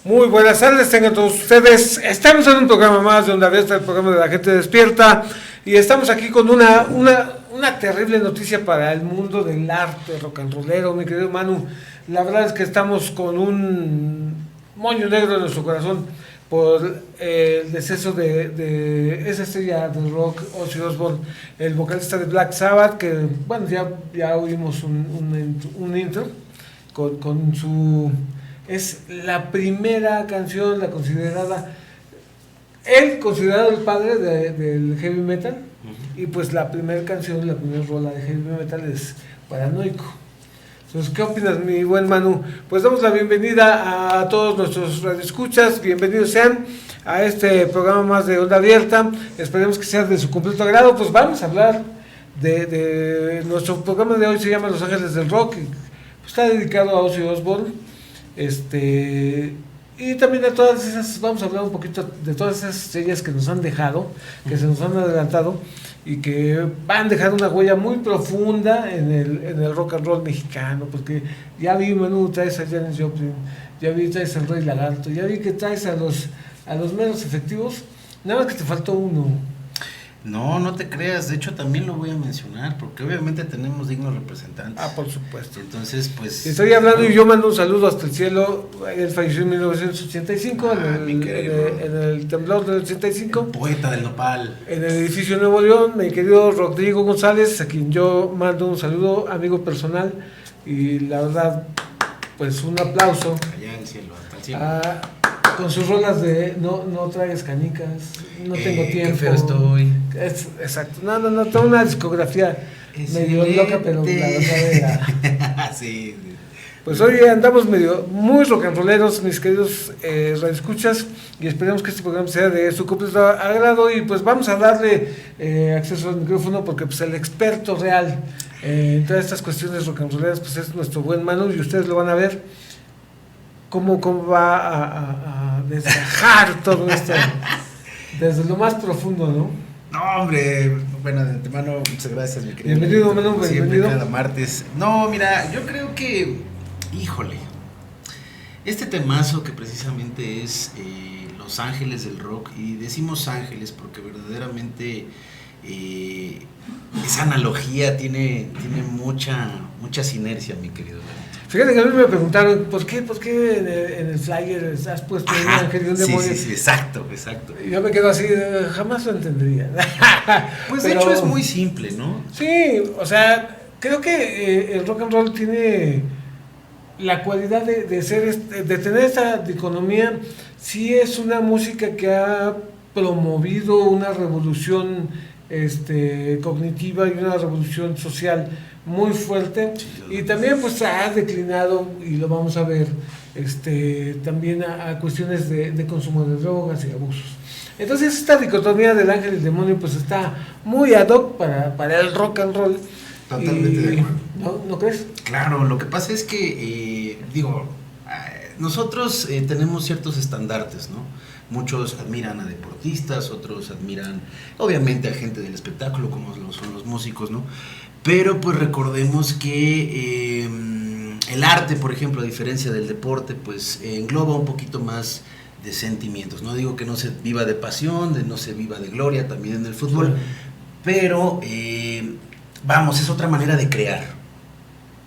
Muy buenas tardes, tengan todos ustedes. Estamos en un programa más de Onda Abierta, el programa de la gente despierta, y estamos aquí con una terrible noticia para el mundo del arte rock and rollero, mi querido Manu. La verdad es que estamos con un moño negro en nuestro corazón por el deceso de esa estrella del rock, Ozzy Osbourne, el vocalista de Black Sabbath, que bueno, ya oímos un intro con su... Es la primera canción, él considerado el padre del heavy metal, y pues la primera canción, la primera rola de heavy metal es Paranoico. Entonces, ¿qué opinas, mi buen Manu? Pues damos la bienvenida a todos nuestros radioescuchas, bienvenidos sean a este programa más de Onda Abierta, esperemos que sea de su completo agrado. Pues vamos a hablar de nuestro programa de hoy, se llama Los Ángeles del Rock, y pues está dedicado a Ozzy Osbourne. Y también de todas esas, vamos a hablar un poquito de todas esas estrellas que nos han dejado, que se nos han adelantado y que van a dejar una huella muy profunda en el rock and roll mexicano, porque ya vi, Manu, traes a Janis Joplin, ya vi, traes al Rey Lagarto, ya vi que traes a los menos efectivos, nada más que te faltó uno. No, no te creas, de hecho también lo voy a mencionar, porque obviamente tenemos dignos representantes. Ah, por supuesto. Entonces, pues... Estoy hablando y yo mando un saludo hasta el cielo. Él falleció en 1985, en el temblor del 85. El poeta del nopal. En el edificio Nuevo León, mi querido Rodrigo González, a quien yo mando un saludo, amigo personal, y la verdad, pues un aplauso. Allá en el cielo, hasta el cielo. Con sus rolas de no traigas canicas, no tengo tiempo. Qué feo estoy. Exacto. No, toda una discografía medio loca, pero la verdad era. Sí. Pues hoy andamos muy rock and rolleros, mis queridos radioescuchas, y esperemos que este programa sea de su completo agrado, y pues vamos a darle acceso al micrófono, porque pues el experto real en todas estas cuestiones rock and rolleras pues es nuestro buen Manu, y ustedes lo van a ver cómo va a desgajar todo esto desde lo más profundo, ¿no? No, hombre, bueno, de antemano, muchas gracias, mi querido. Bienvenido, Manu, bienvenido. Cada martes. No, mira, yo creo que, híjole, este temazo que precisamente es Los Ángeles del Rock, y decimos ángeles porque verdaderamente esa analogía tiene mucha sinergia, mi querido. Fíjate que a mí me preguntaron, ¿por qué en el flyer has puesto un ángel y un demonio? Sí, exacto. Y yo me quedo así, jamás lo entendería. Pues de hecho es muy simple, ¿no? Sí, o sea, creo que el rock and roll tiene la cualidad de tener esta dicotomía. Sí, es una música que ha promovido una revolución cognitiva y una revolución social muy fuerte, y también pues ha declinado, y lo vamos a ver, también a cuestiones de consumo de drogas y abusos. Entonces esta dicotomía del ángel y el demonio pues está muy ad hoc para el rock and roll. Totalmente de acuerdo. ¿No crees? Claro, lo que pasa es que, nosotros tenemos ciertos estandartes, ¿no? Muchos admiran a deportistas, otros admiran obviamente a gente del espectáculo, como son los músicos, ¿no? Pero pues recordemos que el arte, por ejemplo, a diferencia del deporte, pues engloba un poquito más de sentimientos. No digo que no se viva de pasión, no se viva de gloria también en el fútbol, pero es otra manera de crear,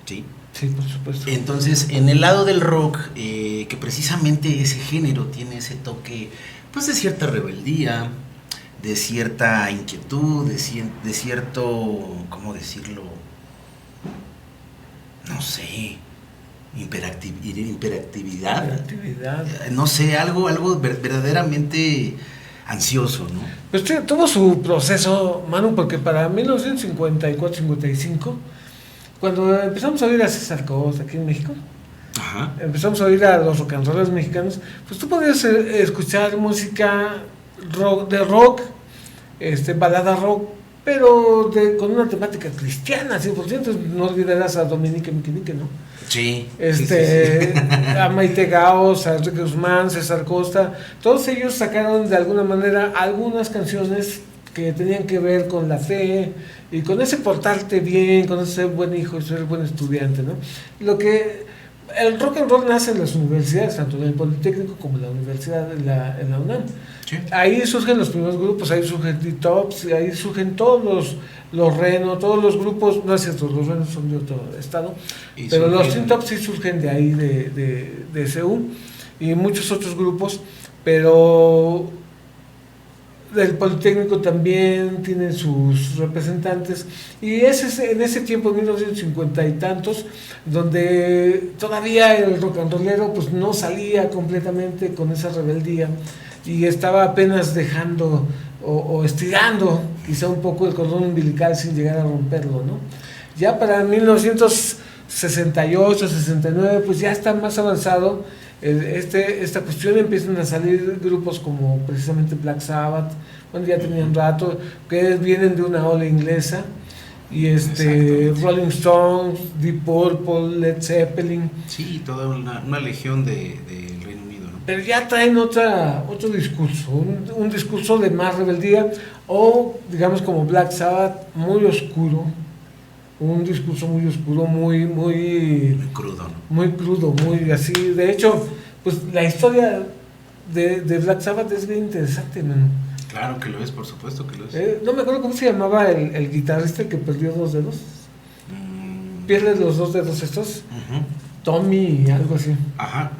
¿sí? Sí, por supuesto. Entonces, en el lado del rock, que precisamente ese género tiene ese toque, pues de cierta rebeldía, de cierta inquietud, de cierto, ¿cómo decirlo? No sé, hiperactividad. No sé, algo verdaderamente ansioso, ¿no? Pues tuvo su proceso, Manu, porque para 1954-55, cuando empezamos a oír a César Costa aquí en México, ajá, empezamos a oír a los rock and rollers mexicanos, pues tú podías escuchar música de rock, balada rock, pero con una temática cristiana, 100%. No olvidarás a Dominique Miquinique, ¿no? Sí. A Maite Gaos, a Enrique Guzmán, César Costa, todos ellos sacaron de alguna manera algunas canciones que tenían que ver con la fe y con ese portarte bien, con ese ser buen hijo y ser buen estudiante, ¿no? Lo que El rock and roll nace en las universidades, tanto en el Politécnico como en la universidad, en la UNAM. Sí. Ahí surgen los primeros grupos, ahí surgen D-Tops, ahí surgen todos los Reno, todos los grupos, no es cierto, los Renos son de otro estado, Y pero los surgen- D-Tops sí surgen de ahí, de CU, y muchos otros grupos, pero del Politécnico también tienen sus representantes, y en ese tiempo, en 1950 y tantos, donde todavía el rock and rollero pues no salía completamente con esa rebeldía, y estaba apenas dejando o estirando quizá un poco el cordón umbilical sin llegar a romperlo, ¿no? Ya para 1968, 69, pues ya está más avanzado esta cuestión, empiezan a salir grupos como precisamente Black Sabbath, bueno, ya tenían rato, que vienen de una ola inglesa, y Exactamente. Rolling Stones, Deep Purple, Led Zeppelin, Sí, toda una legión del Reino Unido, ¿no? pero ya traen otro discurso, un discurso de más rebeldía, o digamos como Black Sabbath, muy oscuro, un discurso muy oscuro, muy Muy crudo, ¿no? muy crudo, muy así. De hecho, pues la historia de Black Sabbath es bien interesante, man. Claro que lo es, por supuesto que lo es. No me acuerdo cómo se llamaba el guitarrista que perdió 2 dedos. Mm, Pierde los 2 dedos estos. ujú. Tommy, algo así. Ajá,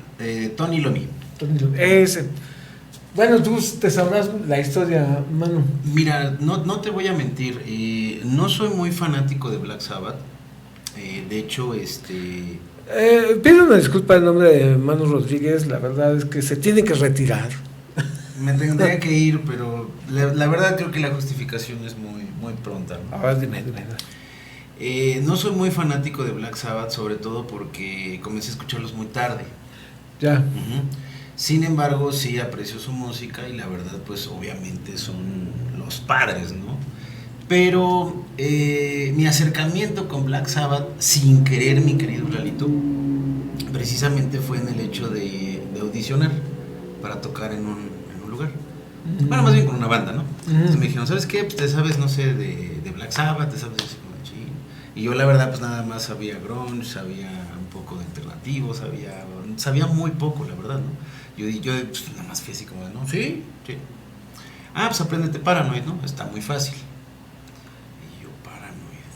Tony Iommi. Ese. Bueno, tú te sabrás la historia, mano. Mira, no te voy a mentir, no soy muy fanático de Black Sabbath. De hecho, Pido una disculpa en nombre de Manu Rodríguez, la verdad es que se tiene que retirar. me tendría que ir, pero la verdad creo que la justificación es muy pronta, ¿no? Ahora dime. No soy muy fanático de Black Sabbath, sobre todo porque comencé a escucharlos muy tarde. Ya. Ujú. Sin embargo, sí aprecio su música y la verdad, pues obviamente son los padres, ¿no? Pero mi acercamiento con Black Sabbath, sin querer, mi querido Lalito, precisamente fue en el hecho de audicionar para tocar en un lugar. Bueno, más bien con una banda, ¿no? Entonces me dijeron, ¿sabes qué? Pues te sabes, no sé, de Black Sabbath, te sabes así como de chill. Y yo la verdad, pues nada más sabía grunge, sabía un poco de alternativo, sabía muy poco, la verdad, ¿no? Yo pues, nada más fui así como de, ¿no? Sí. Ah, pues apréndete Paranoid, ¿no? Está muy fácil. Y yo, Paranoid.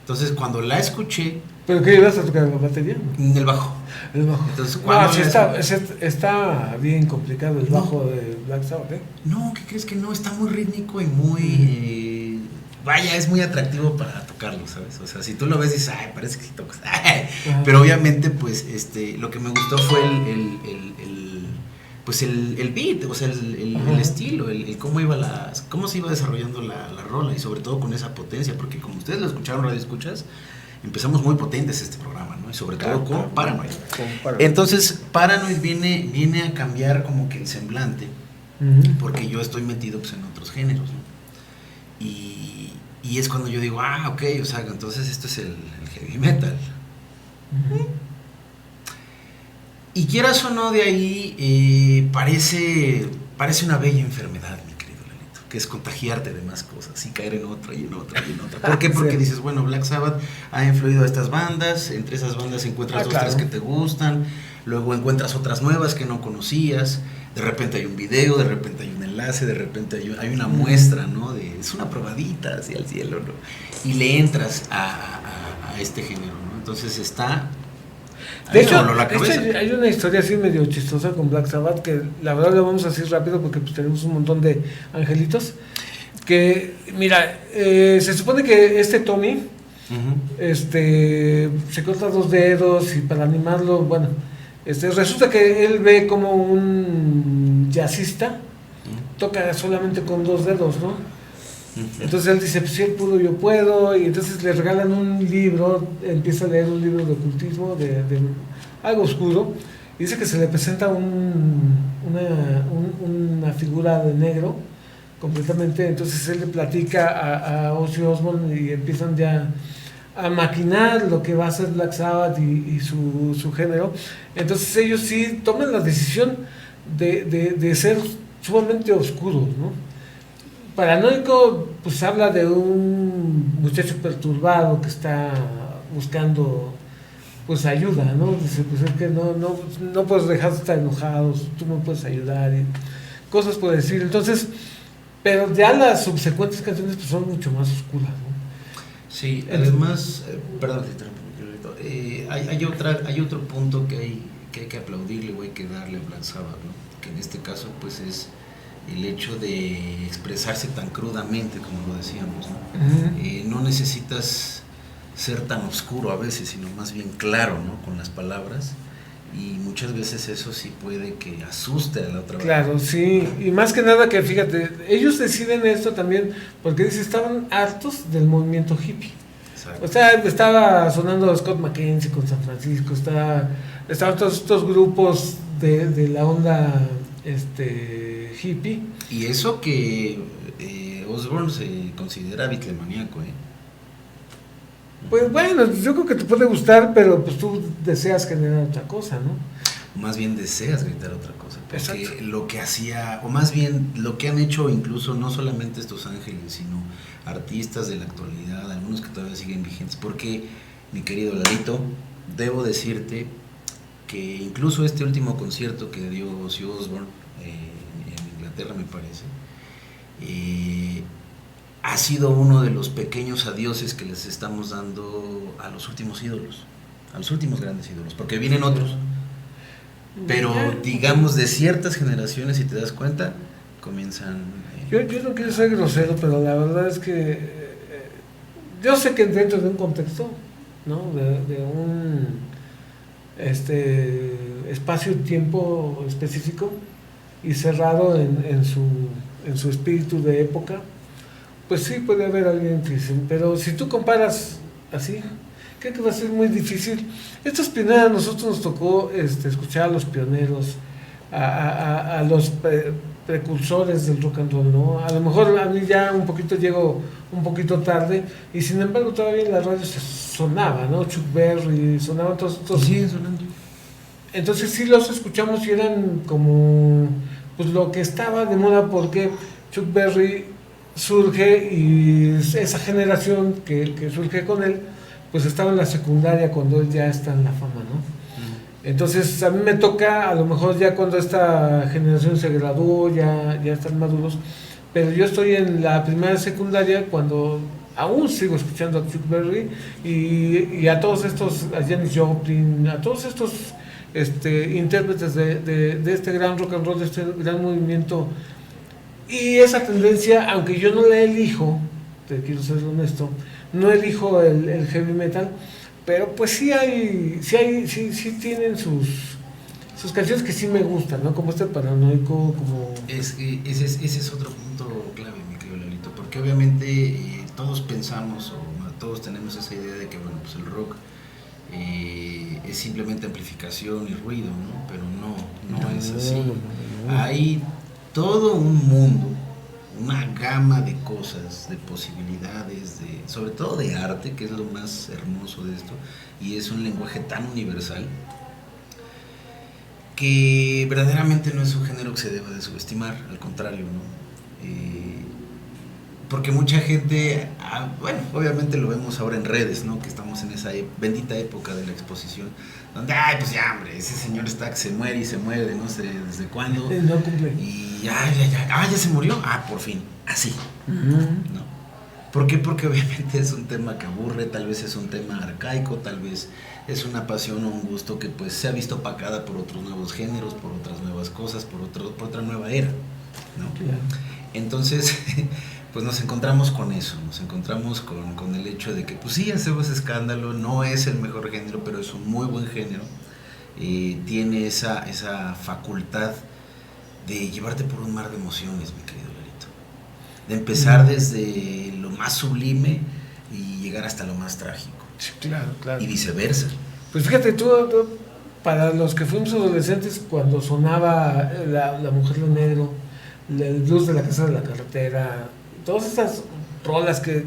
Entonces, cuando la escuché, ¿Pero qué ibas a tocar la batería? en el bajo. El bajo. Entonces, No, cuando sí la está bien complicado el No. bajo de Black Sabbath, ¿eh? No, ¿qué crees que no? Está muy rítmico y muy... vaya, es muy atractivo para tocarlo, ¿sabes? O sea, si tú lo ves dices, ay, parece que sí tocas. Pero obviamente, pues, lo que me gustó fue pues el beat, o sea, el estilo, el cómo cómo se iba desarrollando la rola y sobre todo con esa potencia, porque como ustedes lo escucharon, radio escuchas, empezamos muy potentes este programa, ¿no? Y sobre todo con Paranoid. Entonces, Paranoid viene a cambiar como que el semblante, porque yo estoy metido pues, en otros géneros, ¿no? Y es cuando yo digo, ok, o sea, entonces esto es el heavy metal. Y quieras o no, de ahí parece una bella enfermedad, mi querido Lalito, que es contagiarte de más cosas y caer en otra y en otra y en otra. ¿Por qué? Porque Sí. dices, bueno, Black Sabbath ha influido a estas bandas, entre esas bandas encuentras claro. 2, 3 que te gustan, luego encuentras otras nuevas que no conocías, de repente hay un video, de repente hay un enlace, de repente hay una muestra, ¿no? Es una probadita hacia el cielo, ¿no? Y le entras a este género, ¿no? Entonces está... De hecho, la cabeza. hay una historia así medio chistosa con Black Sabbath que la verdad lo vamos a decir rápido porque pues tenemos un montón de angelitos. Que, mira, se supone que Tommy Uh-huh. se corta 2 dedos y para animarlo, bueno, resulta que él ve como un jazzista toca solamente con 2 dedos, ¿no? Entonces él dice, pues si él pudo, yo puedo, y entonces le regalan un libro, empieza a leer un libro de ocultismo, de algo oscuro, y dice que se le presenta una figura de negro, completamente, entonces él le platica a Ozzy Osbourne y empiezan ya a maquinar lo que va a ser Black Sabbath y su género. Entonces ellos sí toman la decisión de ser sumamente oscuros, ¿no? Paranoico, pues habla de un muchacho perturbado que está buscando pues ayuda, ¿no? Dice, pues es que no puedes dejar de estar enojados, tú me puedes ayudar, y cosas por decir. Entonces, pero ya las subsecuentes canciones pues son mucho más oscuras, ¿no? Sí, además, perdón, hay otro punto que hay que aplaudirle o hay que darle a Black Sabbath, ¿no? Que en este caso pues es el hecho de expresarse tan crudamente como lo decíamos, ¿no? No necesitas ser tan oscuro a veces, sino más bien claro, ¿no? Con las palabras, y muchas veces eso sí puede que asuste a la otra. Claro, sí, y más que nada que fíjate, ellos deciden esto también porque dice, estaban hartos del movimiento hippie. Exacto. O sea, estaba sonando Scott McKenzie con San Francisco, estaban todos estos grupos de la onda hippie. Y eso que Osbourne se considera beatlemaníaco, ¿eh? Pues bueno, yo creo que te puede gustar, pero pues tú deseas generar otra cosa, ¿no? Más bien deseas gritar otra cosa, porque exacto, lo que hacía, o más bien lo que han hecho incluso no solamente estos ángeles, sino artistas de la actualidad, algunos que todavía siguen vigentes, porque mi querido Lalito, debo decirte que incluso este último concierto que dio Ozzy Osbourne en Inglaterra, me parece, ha sido uno de los pequeños adioses que les estamos dando a los últimos ídolos, a los últimos grandes ídolos, porque vienen otros, pero digamos de ciertas generaciones, si te das cuenta, comienzan... Yo no quiero ser grosero, pero la verdad es que yo sé que dentro de un contexto, ¿no? de un espacio-tiempo específico y cerrado en su espíritu de época, pues sí puede haber alguien que sí, pero si tú comparas así, creo que va a ser muy difícil. Estos pioneros, a nosotros nos tocó escuchar a los pioneros, a los precursores del rock and roll, ¿no? A lo mejor a mí ya un poquito llego un poquito tarde, y sin embargo todavía en la radio se sonaba, ¿no? Chuck Berry, sonaban todos estos... Sí, sonando. Entonces sí los escuchamos y eran como pues lo que estaba de moda, porque Chuck Berry surge y esa generación que surge con él pues estaba en la secundaria cuando él ya está en la fama, ¿no? Entonces a mí me toca a lo mejor ya cuando esta generación se graduó, ya están maduros, pero yo estoy en la primera secundaria cuando aún sigo escuchando a Chuck Berry y a todos estos, a Janis Joplin, a todos estos intérpretes de este gran rock and roll, de este gran movimiento. Y esa tendencia, aunque yo no la elijo, te quiero ser honesto, no elijo el heavy metal, pero pues sí tienen sus canciones que sí me gustan, ¿no? Como Paranoico, como... Ese es otro punto clave, mi querido Lalito, porque obviamente todos pensamos o todos tenemos esa idea de que, bueno, pues el rock es simplemente amplificación y ruido, ¿no? Pero no es así. No. Hay todo un mundo, una gama de cosas, de posibilidades, sobre todo de arte, que es lo más hermoso de esto, y es un lenguaje tan universal que verdaderamente no es un género que se deba de subestimar, al contrario, ¿no? Porque mucha gente, bueno, obviamente lo vemos ahora en redes, ¿no? Que estamos en esa bendita época de la exposición, donde, ay, pues ya, hombre, ese señor está que se muere y se muere, no sé desde cuándo. No cumple. Y ya se murió, por fin, así, ¿no? ¿Por qué? Porque obviamente es un tema que aburre, tal vez es un tema arcaico, tal vez es una pasión o un gusto que pues se ha visto opacada por otros nuevos géneros, por otras nuevas cosas, por otra nueva era, ¿no? Claro. Entonces, pues nos encontramos con eso, nos encontramos con el hecho de que pues sí, hacemos escándalo, no es el mejor género, pero es un muy buen género, tiene esa facultad de llevarte por un mar de emociones, mi querido Lalito, de empezar desde lo más sublime y llegar hasta lo más trágico. Sí, claro. Y viceversa. Pues fíjate, tú para los que fuimos adolescentes, cuando sonaba la Mujer de Negro, el blues de la Casa de la Carretera, todas esas rolas que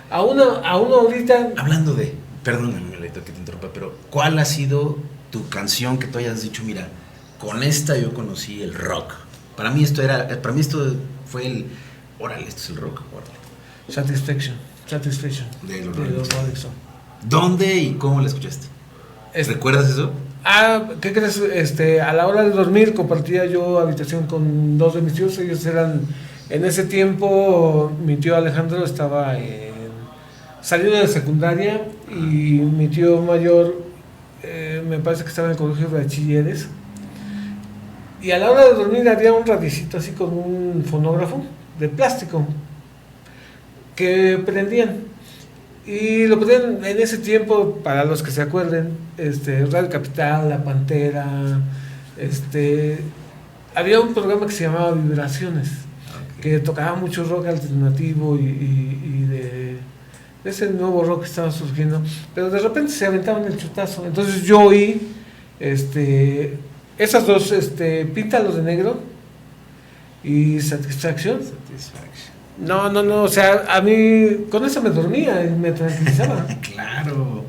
a uno ahorita... Hablando de, perdóname, Lalito, que te interrumpa, pero ¿cuál ha sido tu canción que tú hayas dicho, mira, con esta yo conocí el rock? Para mí esto fue el, órale, esto es el rock, órale. Satisfaction de los Rolling Stones. ¿Dónde y cómo la escuchaste? ¿Recuerdas eso? ¿Qué crees? A la hora de dormir compartía yo habitación con dos de mis tíos. Ellos eran, en ese tiempo, mi tío Alejandro estaba saliendo de secundaria y mi tío mayor me parece que estaba en el colegio de bachilleres. Y a la hora de dormir había un radicito así con un fonógrafo de plástico que prendían. Y lo prendían en ese tiempo, para los que se acuerden, Radio Capital, La Pantera, había un programa que se llamaba Vibraciones, que tocaba mucho rock alternativo y de ese nuevo rock que estaba surgiendo, pero de repente se aventaban el chutazo. Entonces yo oí esas dos, Píntalos de Negro y Satisfaction. No, o sea, a mí con eso me dormía y me tranquilizaba. Claro,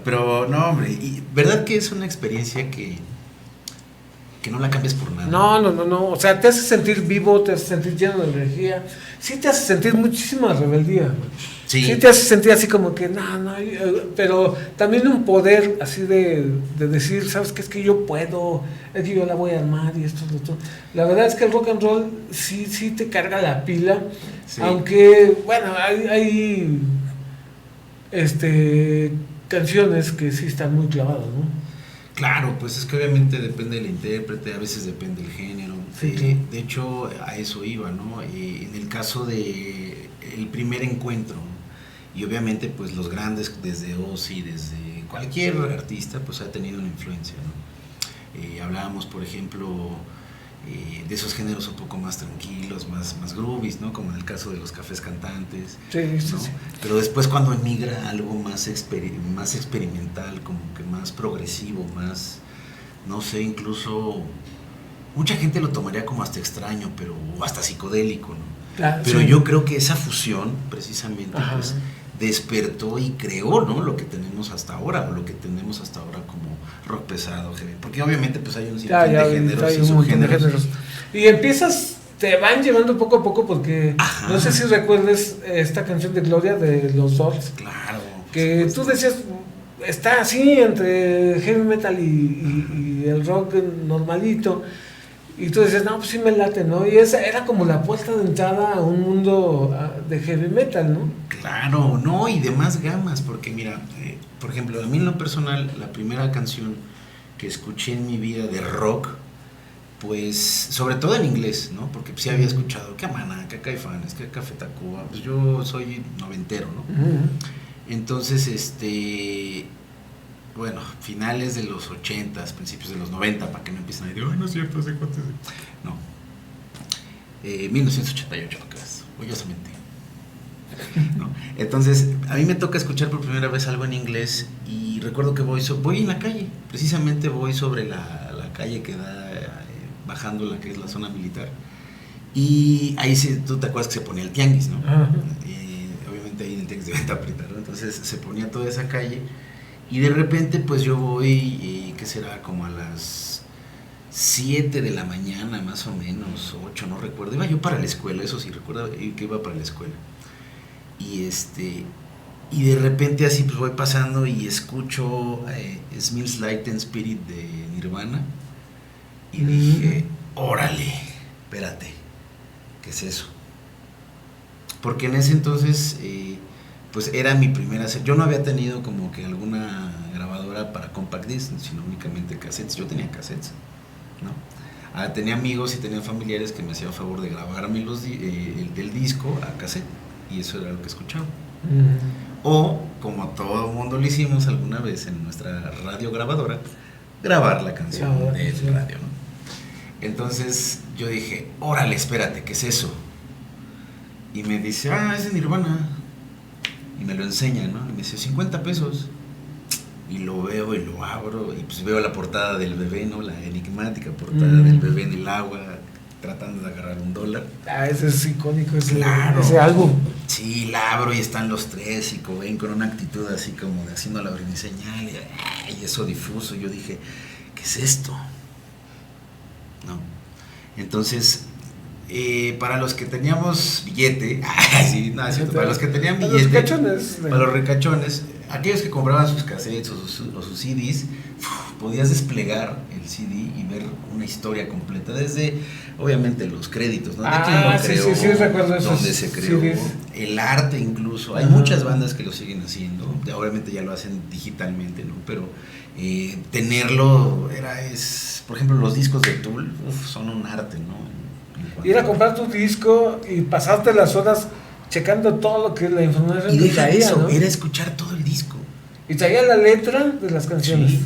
pero no, hombre, y verdad que es una experiencia que no la cambias por nada. No, o sea, te hace sentir vivo, te hace sentir lleno de energía, sí te hace sentir muchísima rebeldía. Sí te hace sentir así como que, pero también un poder así de decir, ¿sabes qué? Es que yo puedo, es que yo la voy a armar y esto. La verdad es que el rock and roll sí te carga la pila, sí. Aunque, bueno, hay canciones que sí están muy clavadas, ¿no? Claro, pues es que obviamente depende del intérprete, a veces depende del género. Sí, claro. De hecho, a eso iba, ¿no? En el caso de el primer encuentro, y obviamente pues los grandes, desde Ozzy, desde cualquier artista, pues ha tenido una influencia, ¿no? Hablábamos, por ejemplo, de esos géneros un poco más tranquilos, más groovies, ¿no? Como en el caso de los Cafés Cantantes, sí, ¿no? Sí. Pero después cuando emigra a algo más experimental, como que más progresivo, más, no sé, incluso mucha gente lo tomaría como hasta extraño, pero hasta psicodélico, ¿no? Claro, pero sí. Yo creo que esa fusión precisamente pues despertó y creó, ¿no? Lo que tenemos hasta ahora, o lo que tenemos hasta ahora como rock pesado, heavy, porque obviamente pues hay un sinfín de géneros y subgéneros. Y empiezas, te van llevando poco a poco, porque no sé si recuerdes esta canción de Gloria de los Doors. Claro. Que tú decías, está así entre heavy metal y el rock normalito. Y tú decías, no, pues sí me late, ¿no? Y esa era como la puerta de entrada a un mundo de heavy metal, ¿no? Claro, no, y de más gamas, porque mira, por ejemplo, a mí en lo personal, la primera canción que escuché en mi vida de rock, pues, sobre todo en inglés, ¿no? Porque pues, sí había escuchado que a Maná, que a Caifanes, que a Café Tacuba, pues yo soy noventero, ¿no? Entonces, bueno, finales de los 80s, principios de los 90, para que no empiecen a decir, no es cierto, ¿hace cuánto? No. 1988, no creas, orgullosamente. ¿No? Entonces, a mí me toca escuchar por primera vez algo en inglés y recuerdo que voy en la calle, precisamente voy sobre la calle que da, bajando la que es la zona militar. Y ahí sí, tú te acuerdas que se ponía el tianguis, ¿no? Obviamente ahí en el tianguis de Venta Preta, ¿no? Entonces se ponía toda esa calle. Y de repente pues yo voy, ¿qué será? Como a las 7 de la mañana más o menos, 8, no recuerdo. Iba yo para la escuela, eso sí, recuerdo que iba para la escuela. Y de repente así pues voy pasando y escucho Smells Like Teen Spirit de Nirvana. Y dije, órale, espérate, ¿qué es eso? Porque en ese entonces... pues era mi primera, yo no había tenido como que alguna grabadora para compact disc, sino únicamente cassettes. Yo tenía cassettes, ¿no? Tenía amigos y tenía familiares que me hacían favor de grabarme el disco a cassette, y eso era lo que escuchaba. O, como todo mundo lo hicimos alguna vez en nuestra radio grabadora, grabar la canción del radio, ¿no? Entonces yo dije, órale, espérate, ¿qué es eso? Y me dice, es de Nirvana. Y me lo enseña, ¿no? Y me dice, 50 pesos. Y lo veo y lo abro, y pues veo la portada del bebé, ¿no? La enigmática portada del bebé en el agua, tratando de agarrar $1. Ese es icónico, ese álbum. Sí, la abro y están los tres, y Cobain con una actitud así como de haciendo la señal, y eso difuso. Yo dije, ¿qué es esto? ¿No? Entonces... para los que teníamos billete, para los que tenían billete, para los recachones, aquellos que compraban sus cassettes o sus CDs, podías desplegar el CD y ver una historia completa desde, obviamente, los créditos, ¿no? De quién lo creó, sí, recuerdo eso. dónde se creó, CDs. El arte incluso. Hay muchas bandas que lo siguen haciendo, obviamente ya lo hacen digitalmente, ¿no? Pero tenerlo por ejemplo, los discos de Tool, son un arte, ¿no? Ir a comprar tu disco y pasarte las horas checando todo lo que la información y que traía, eso, ¿no? era escuchar todo el disco. Y traía la letra de las canciones. Sí.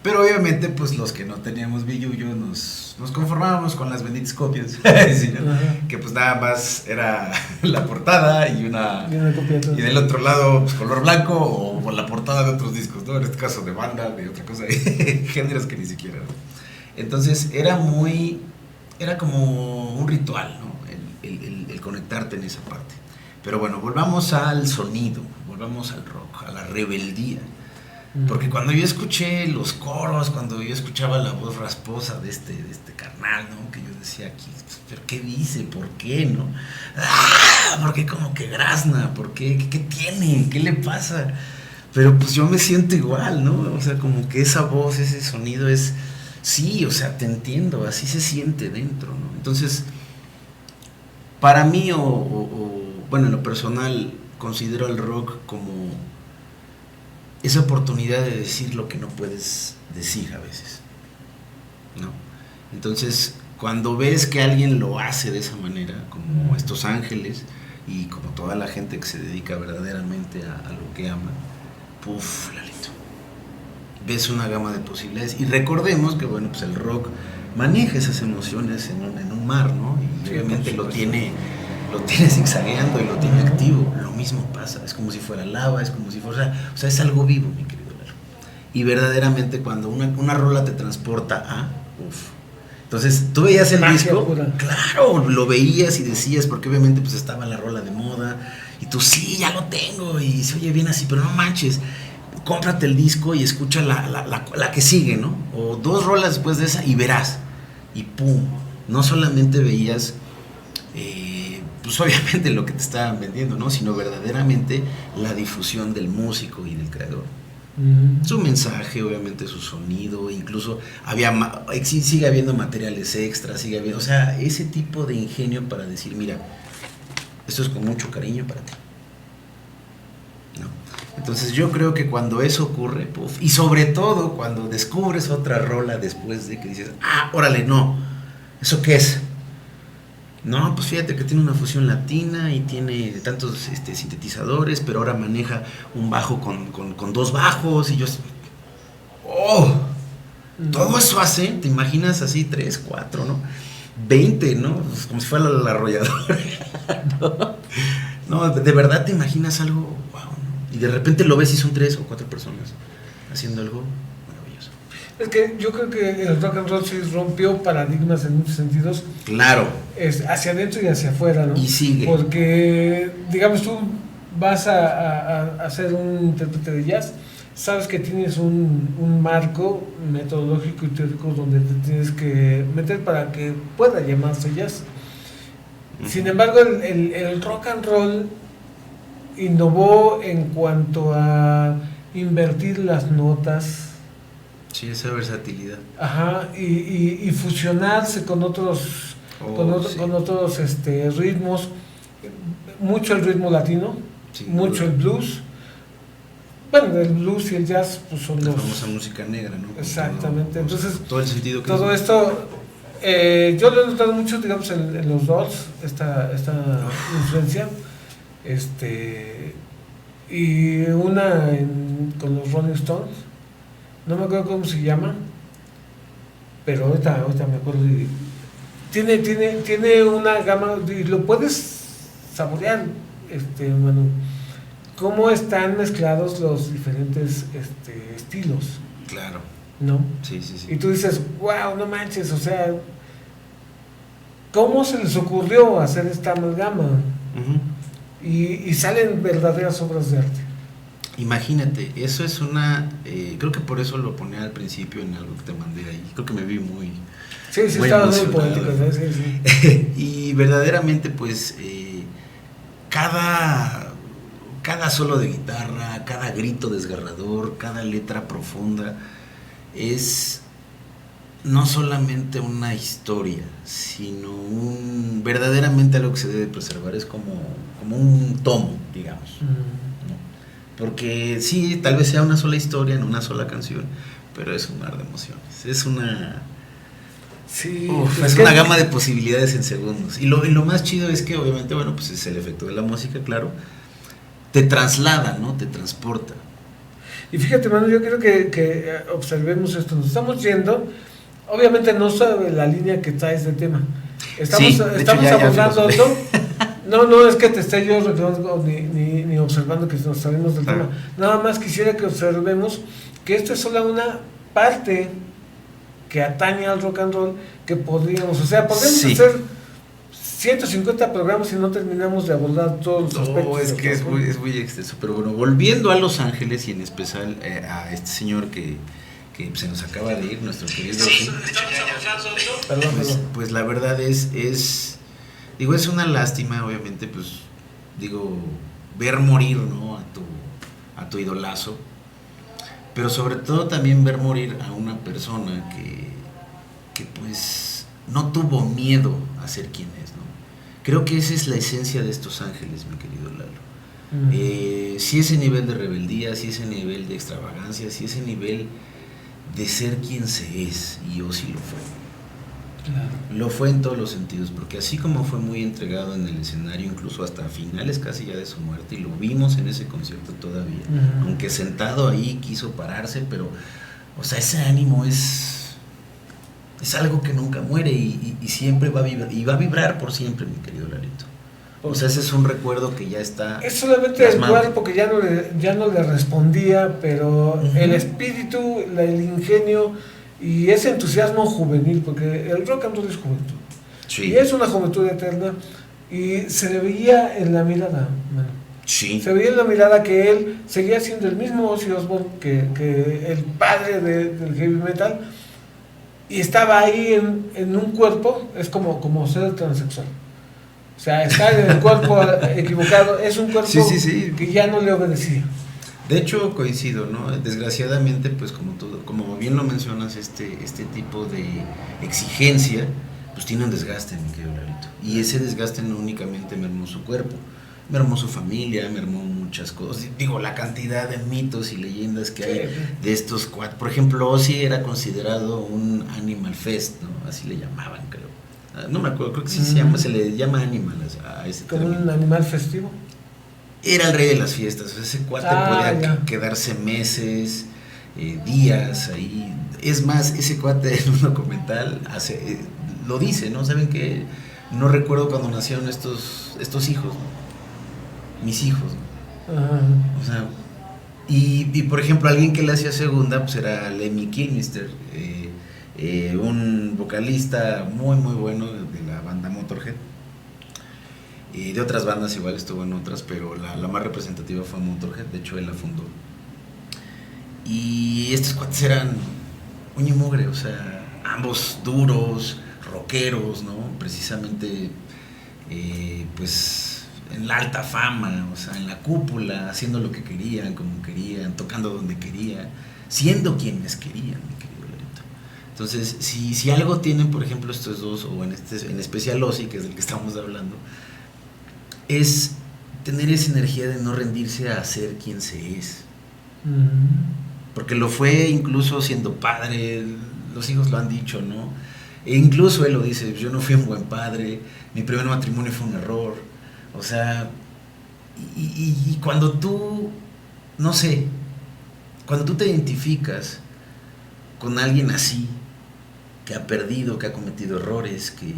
Pero obviamente, pues los que no teníamos billuyo nos conformábamos con las benditas copias. ¿Sí, no? Que pues nada más era la portada y una copia. Y del otro lado, pues color blanco o la portada de otros discos, ¿no? En este caso de banda, de otra cosa, géneros que ni siquiera, ¿no? Entonces era como un ritual, ¿no? El conectarte en esa parte. Pero bueno, volvamos al sonido, volvamos al rock, a la rebeldía. Porque cuando yo escuché los coros, cuando yo escuchaba la voz rasposa de este carnal, ¿no? Que yo decía aquí, ¿pero qué dice? ¿Por qué, no? ¿Por qué como que grazna? ¿Por qué? ¿Qué tiene? ¿Qué le pasa? Pero pues yo me siento igual, ¿no? O sea, como que esa voz, ese sonido es... Sí, o sea, te entiendo, así se siente dentro, ¿no? Entonces, para mí, bueno, en lo personal, considero el rock como esa oportunidad de decir lo que no puedes decir a veces, ¿no? Entonces, cuando ves que alguien lo hace de esa manera, como estos ángeles y como toda la gente que se dedica verdaderamente a lo que ama, Lalito, ves una gama de posibilidades. Y recordemos que, bueno, pues el rock maneja esas emociones en un mar, ¿no? Y sí, obviamente lo tiene zigzagueando y lo tiene activo. Lo mismo pasa, es como si fuera lava, es como si fuera, o sea, es algo vivo, mi querido Lalo. Y verdaderamente cuando una rola te transporta a, entonces tú veías el disco, pura. Claro, lo veías y decías, porque obviamente pues estaba la rola de moda, y tú, sí, ya lo tengo, y se oye bien así, pero no manches, cómprate el disco y escucha la que sigue, ¿no? O 2 rolas después de esa y verás, y pum, no solamente veías pues obviamente lo que te estaban vendiendo, ¿no? Sino verdaderamente la difusión del músico y del creador. Su mensaje, obviamente su sonido, incluso sigue habiendo materiales extras, sigue habiendo, o sea, ese tipo de ingenio para decir, mira, esto es con mucho cariño para ti, ¿no? Entonces yo creo que cuando eso ocurre, y sobre todo cuando descubres otra rola después de que dices, órale, no, ¿eso qué es? No, pues fíjate que tiene una fusión latina y tiene tantos sintetizadores, pero ahora maneja un bajo con 2 bajos y yo... Todo eso hace, te imaginas así 3, 4, ¿no? 20, ¿no? Pues como si fuera la arrolladora. No, de verdad te imaginas algo, wow, ¿no? Y de repente lo ves y son 3 o 4 personas haciendo algo maravilloso. Es que yo creo que el rock and roll sí rompió paradigmas en muchos sentidos. Claro. Hacia adentro y hacia afuera, ¿no? Y sigue. Porque, digamos, tú vas a hacer un intérprete de jazz, sabes que tienes un marco metodológico y teórico donde te tienes que meter para que pueda llamarse jazz. Sin embargo, el rock and roll innovó en cuanto a invertir las notas. Sí, esa versatilidad. Ajá, y fusionarse con otros con otros ritmos, mucho el ritmo latino, sí, mucho el blues. Bueno, el blues y el jazz pues son la famosa música negra, ¿no? Exactamente. Entonces, todo el sentido que todo esto yo lo he notado mucho, digamos, en los Doors, esta influencia, y una con los Rolling Stones, no me acuerdo cómo se llama, pero ahorita me acuerdo. Tiene una gama, y lo puedes saborear, Manu, cómo están mezclados los diferentes estilos. Claro. ¿No? Sí. Y tú dices, wow, no manches, o sea, ¿cómo se les ocurrió hacer esta amalgama? Y salen verdaderas obras de arte. Imagínate, eso es creo que por eso lo ponía al principio en algo que te mandé ahí, creo que me vi muy... Sí, estaba muy poético, sí. Y verdaderamente, pues, cada solo de guitarra, cada grito desgarrador, cada letra profunda, es no solamente una historia, sino verdaderamente algo que se debe preservar, es como un tomo, digamos. ¿No? Porque sí, tal vez sea una sola historia en una sola canción, pero es un mar de emociones, es una... Sí, es una gama de posibilidades en segundos. Y lo más chido es que obviamente, bueno, pues es el efecto de la música, claro, te traslada, ¿no? Te transporta. Y fíjate, Manu, yo quiero que observemos esto. Nos estamos yendo, obviamente no sabe la línea que traes de tema. Estamos abordando otro. No es que te esté yo ni observando que nos salimos del tema. Nada más quisiera que observemos que esto es solo una parte que atañe al rock and roll, que podríamos hacer 150 programas y no terminamos de abordar todos los aspectos. Es que es muy extenso, pero bueno, volviendo a Los Ángeles y en especial a este señor que se nos acaba de ir, nuestro querido pues la verdad es una lástima, obviamente, pues ver morir, ¿no? a tu idolazo, pero sobre todo también ver morir a una persona que pues no tuvo miedo a ser quien es, ¿no? Creo que esa es la esencia de estos ángeles, mi querido Lalo. Si ese nivel de rebeldía, si ese nivel de extravagancia, si ese nivel de ser quien se es, y Ozzy lo fue. Claro. Lo fue en todos los sentidos, porque así como fue muy entregado en el escenario, incluso hasta finales casi ya de su muerte, y lo vimos en ese concierto todavía, aunque sentado ahí quiso pararse, pero, o sea, ese ánimo es algo que nunca muere y siempre va a vibrar, y va a vibrar por siempre, mi querido Lalito. O sea, ese es un recuerdo que ya está... Es solamente plasmado. El cuerpo que ya no le respondía, pero el espíritu, el ingenio y ese entusiasmo juvenil, porque el rock and roll es juventud. Sí. Y es una juventud eterna, y se le veía en la mirada, bueno, sí. Se veía en la mirada que él seguía siendo el mismo Ozzy Osbourne que el padre del heavy metal, y estaba ahí en un cuerpo, es como ser transexual. O sea, está en el cuerpo equivocado, es un cuerpo que ya no le obedecía. De hecho, coincido, ¿no? Desgraciadamente, pues como bien lo mencionas, este tipo de exigencia, pues tiene un desgaste, mi querido Lalito. Y ese desgaste no únicamente mermó su cuerpo, mermó su familia, mermó muchas cosas. La cantidad de mitos y leyendas que hay de estos cuatro. Por ejemplo, Ozzy era considerado un animal fest, ¿no? Así le llamaban, creo. No me acuerdo, creo que sí se le llama animal a ese como término. Un animal festivo. Era el rey de las fiestas, ese cuate podía quedarse meses, días ahí. Es más, ese cuate en un documental lo dice, ¿no? Saben que no recuerdo cuando nacieron estos hijos, ¿no? Mis hijos, ¿no? O sea, y por ejemplo, alguien que le hacía segunda, pues era Lemmy Kilmister, un vocalista muy muy bueno de la banda Motorhead. De otras bandas igual estuvo en otras, pero la más representativa fue Motorhead, de hecho él la fundó. Y estos cuates eran uña y mugre, o sea, ambos duros, rockeros, ¿no? Precisamente, pues en la alta fama, o sea, en la cúpula, haciendo lo que querían, como querían, tocando donde querían, siendo quienes querían, mi querido Lalito. Entonces, si algo tienen, por ejemplo, estos dos, o en especial Ozzy, que es del que estamos hablando, es tener esa energía de no rendirse a ser quien se es. Porque lo fue incluso siendo padre, los hijos lo han dicho, ¿no? E incluso él lo dice, yo no fui un buen padre, mi primer matrimonio fue un error. O sea, y cuando tú, no sé, cuando tú te identificas con alguien así, que ha perdido, que ha cometido errores, que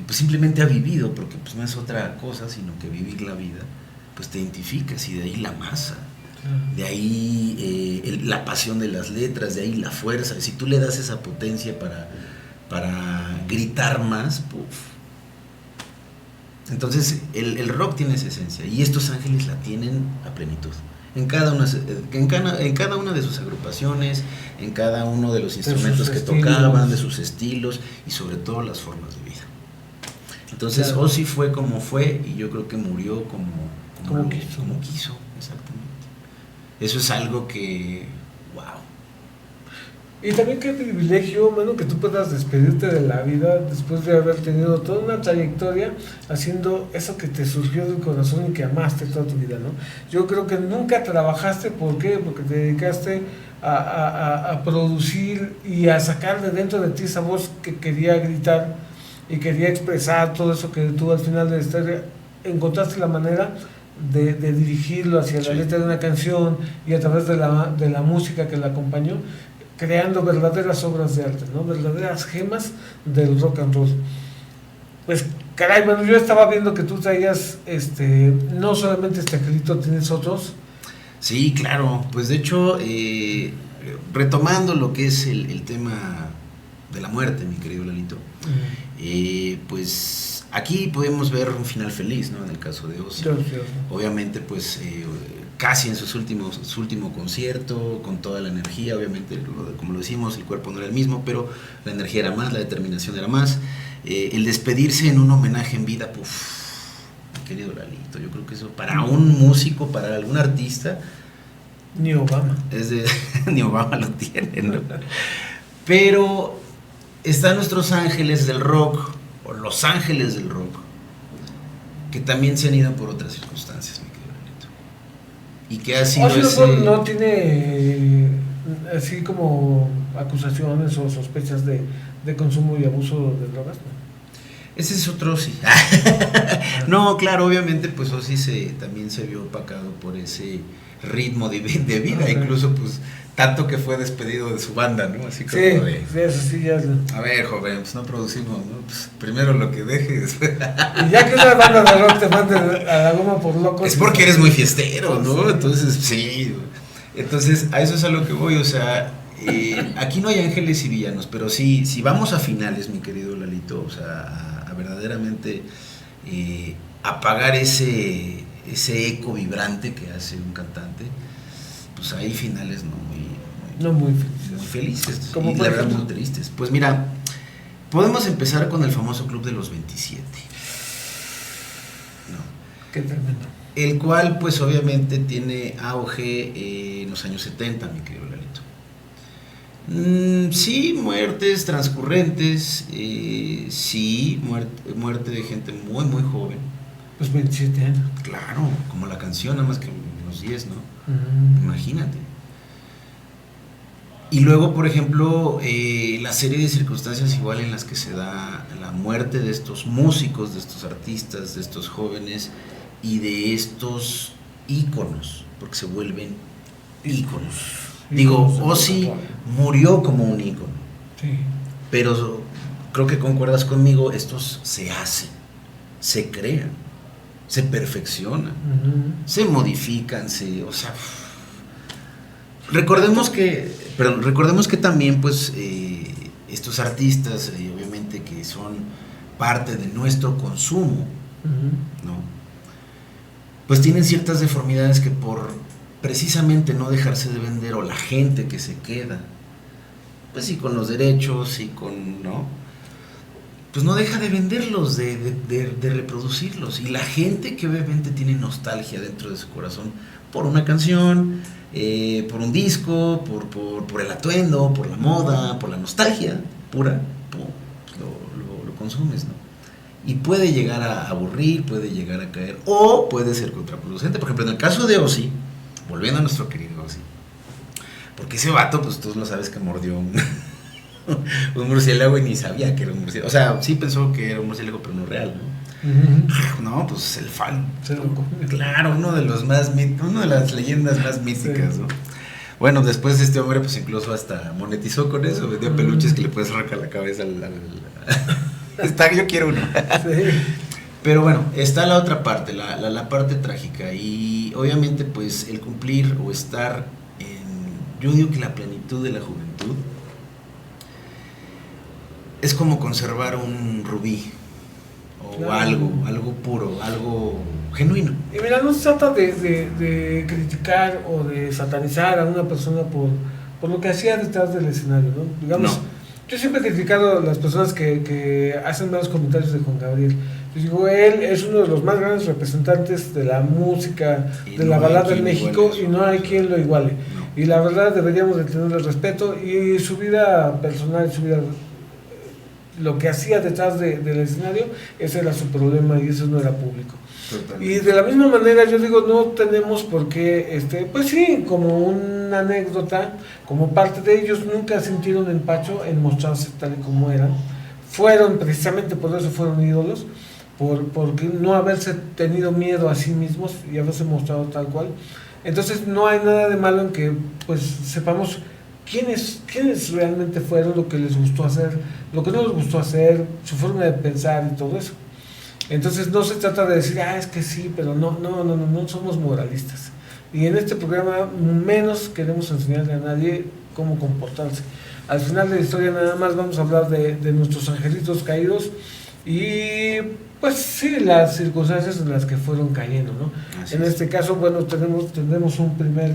pues simplemente ha vivido, porque pues no es otra cosa sino que vivir la vida, pues te identificas, y de ahí la masa, de ahí la pasión de las letras, de ahí la fuerza. Si tú le das esa potencia para gritar más, puff. Entonces el rock tiene esa esencia, y estos ángeles la tienen a plenitud. En cada una de sus agrupaciones, en cada uno de los instrumentos que tocaban, de sus estilos, y sobre todo las formas de vida. Entonces Ozzy fue como fue, y yo creo que murió como como quiso. Como quiso, exactamente. Eso es algo que, wow. Y también qué privilegio, mano, que tú puedas despedirte de la vida después de haber tenido toda una trayectoria haciendo eso que te surgió del corazón y que amaste toda tu vida, ¿no? Yo creo que nunca trabajaste, ¿por qué? Porque te dedicaste a producir y a sacar de dentro de ti esa voz que quería gritar y quería expresar todo eso que tú al final de la historia encontraste la manera de dirigirlo hacia la letra de una canción y a través de la música que la acompañó, creando verdaderas obras de arte, ¿no? Verdaderas gemas del rock and roll. Pues caray, bueno, yo estaba viendo que tú traías no solamente este acredito, tienes otros. Sí, claro, pues de hecho, retomando lo que es el tema de la muerte, mi querido Lalito, pues aquí podemos ver un final feliz, ¿no? En el caso de Ozzy. Obviamente, pues casi en su último concierto, con toda la energía, obviamente, como lo decimos, el cuerpo no era el mismo, pero la energía era más, la determinación era más. El despedirse en un homenaje en vida, mi querido Lalito, yo creo que eso para un músico, para algún artista, ni Obama. Ni Obama lo tiene, ¿no? Pero están nuestros ángeles del rock, o los ángeles del rock, que también se han ido por otras circunstancias, mi querido Lalito. Y que ha sido no tiene así como acusaciones o sospechas de consumo y abuso de drogas, ¿no? Ese es otro Ozzy. No, claro, obviamente pues Ozzy también se vio opacado por ese ritmo de vida, incluso pues tanto que fue despedido de su banda, ¿no? Así como eso sí, ya. A ver, joven, pues no producimos, ¿no? Pues primero lo que deje y después. Y ya que una banda de rock te mande a la goma por loco. Es porque eres muy fiestero, ¿no? Entonces, sí. Entonces, a eso es a lo que voy, o sea, aquí no hay ángeles y villanos, pero sí, si vamos a finales, mi querido Lalito, o sea, a verdaderamente apagar ese eco vibrante que hace un cantante, pues hay finales muy felices como y la verdad muy tristes. Pues mira, podemos empezar con el famoso Club de los 27. ¿No? Qué tremendo. El cual pues obviamente tiene auge en los años 70, mi querido Lalito. Sí, muertes transcurrentes, sí, muerte de gente muy muy joven. Pues 27 años. Claro, como la canción, nada más que unos 10, ¿no? Imagínate. Y luego, por ejemplo, la serie de circunstancias igual en las que se da la muerte de estos músicos, de estos artistas, de estos jóvenes y de estos íconos, porque se vuelven íconos. Digo, Ozzy murió como un ícono, sí, pero creo que concuerdas conmigo, estos se hacen, se crean, se perfeccionan, se modifican, o sea, recordemos que también pues estos artistas obviamente que son parte de nuestro consumo, ¿no? Pues tienen ciertas deformidades que por precisamente no dejarse de vender, o la gente que se queda, pues sí, con los derechos y con, ¿no? Pues no deja de venderlos, de reproducirlos, y la gente que obviamente tiene nostalgia dentro de su corazón por una canción, por un disco, por el atuendo, por la moda, por la nostalgia pura, lo consumes, ¿no? Y puede llegar a aburrir, puede llegar a caer, o puede ser contraproducente. Por ejemplo, en el caso de Ozzy, volviendo a nuestro querido Ozzy, porque ese vato, pues tú lo sabes que mordió un murciélago y ni sabía que era un murciélago. O sea, sí pensó que era un murciélago, pero no real, ¿no? No, pues el fan. Claro, uno de las leyendas más míticas, ¿no? Bueno, después este hombre, pues incluso hasta monetizó con eso, vendió peluches que le puedes arrancar la cabeza yo quiero uno. Sí. Pero bueno, está la otra parte, la parte trágica, y obviamente pues el cumplir o estar yo digo que la plenitud de la juventud es como conservar un rubí, o claro, algo puro, algo genuino. Y mira, no se trata de criticar o de satanizar a una persona por lo que hacía detrás del escenario, ¿no? Digamos, no. Yo siempre he criticado a las personas que hacen malos comentarios de Juan Gabriel, Digo, él es uno de los más grandes representantes de la música, Y de no la hay balada quien en México, iguale eso, y no hay o sea, quien lo iguale. no. Y la verdad deberíamos de tenerle respeto, y su vida personal, su vida, lo que hacía detrás del escenario, ese era su problema y eso no era público. Totalmente. Y de la misma manera yo digo, no tenemos por qué, pues sí, como una anécdota, como parte de ellos, nunca sintieron empacho en mostrarse tal y como eran. Fueron, precisamente por eso fueron ídolos, porque no haberse tenido miedo a sí mismos y haberse mostrado tal cual. Entonces no hay nada de malo en que pues sepamos quiénes realmente fueron, lo que les gustó hacer, lo que no les gustó hacer, su forma de pensar y todo eso. Entonces no se trata de decir, es que sí, pero no somos moralistas. Y en este programa menos queremos enseñarle a nadie cómo comportarse. Al final de la historia nada más vamos a hablar de nuestros angelitos caídos y pues sí, las circunstancias en las que fueron cayendo, ¿no? Así En es. este caso, bueno, tenemos un primer,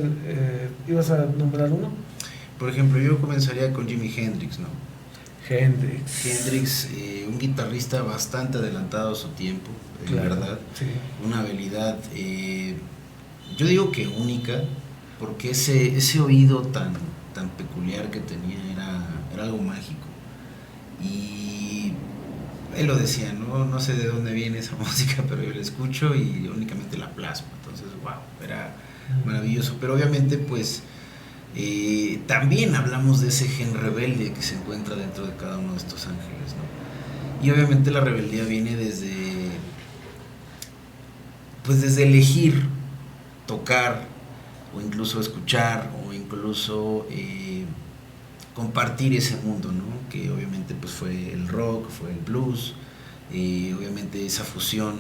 ¿ibas a nombrar uno? Por ejemplo, yo comenzaría con Jimi Hendrix, ¿no? Hendrix. Hendrix, un guitarrista bastante adelantado a su tiempo, en Claro, verdad. sí. Una habilidad, yo digo que única, porque ese oído tan peculiar que tenía era algo mágico. Y él lo decía, no sé de dónde viene esa música, pero yo la escucho y únicamente la plasmo. Entonces, wow, era maravilloso. Pero obviamente, pues, también hablamos de ese gen rebelde que se encuentra dentro de cada uno de estos ángeles, ¿no? Y obviamente la rebeldía viene desde elegir tocar o incluso escuchar o incluso compartir ese mundo, ¿no? Que obviamente pues fue el rock, fue el blues, obviamente esa fusión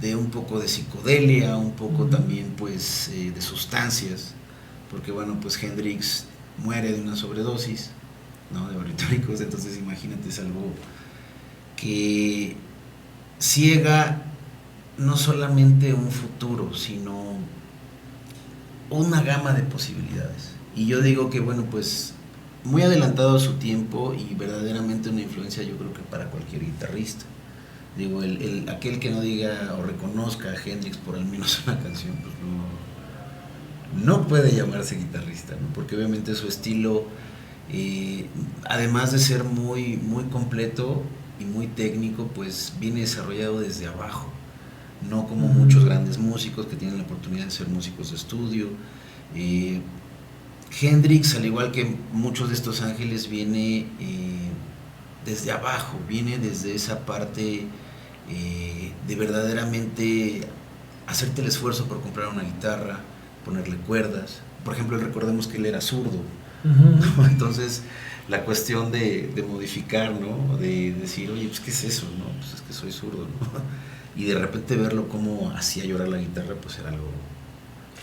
de un poco de psicodelia, un poco también pues de sustancias, porque bueno, pues Hendrix muere de una sobredosis, ¿no? De barbitúricos, entonces imagínate, es algo que ciega no solamente un futuro, sino una gama de posibilidades. Y yo digo que bueno, pues muy adelantado a su tiempo y verdaderamente una influencia, yo creo que para cualquier guitarrista. Digo, aquel que no diga o reconozca a Hendrix por al menos una canción, pues no puede llamarse guitarrista, ¿no? Porque obviamente su estilo, además de ser muy, muy completo y muy técnico, pues viene desarrollado desde abajo, no como muchos grandes músicos que tienen la oportunidad de ser músicos de estudio. Hendrix, al igual que muchos de estos ángeles, viene desde abajo, viene desde esa parte de verdaderamente hacerte el esfuerzo por comprar una guitarra, ponerle cuerdas. Por ejemplo, recordemos que él era zurdo, ¿no? Entonces la cuestión de modificar, ¿no? De decir, oye, pues ¿qué es eso? ¿No? Pues es que soy zurdo, ¿no? Y de repente verlo cómo hacía llorar la guitarra, pues era algo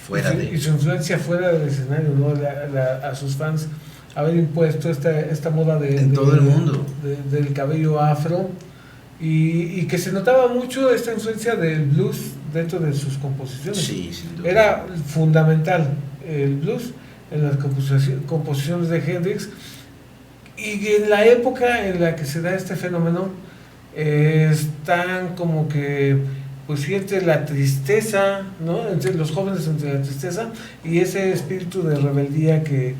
fuera de... Y su influencia fuera del escenario, ¿no? A sus fans haber impuesto esta moda en todo el mundo del cabello afro y que se notaba mucho esta influencia del blues dentro de sus composiciones. Sí, sin duda. Era fundamental el blues en las composiciones de Hendrix, y en la época en la que se da este fenómeno están como que pues sí, entre la tristeza, ¿no? Entre los jóvenes, entre la tristeza y ese espíritu de rebeldía que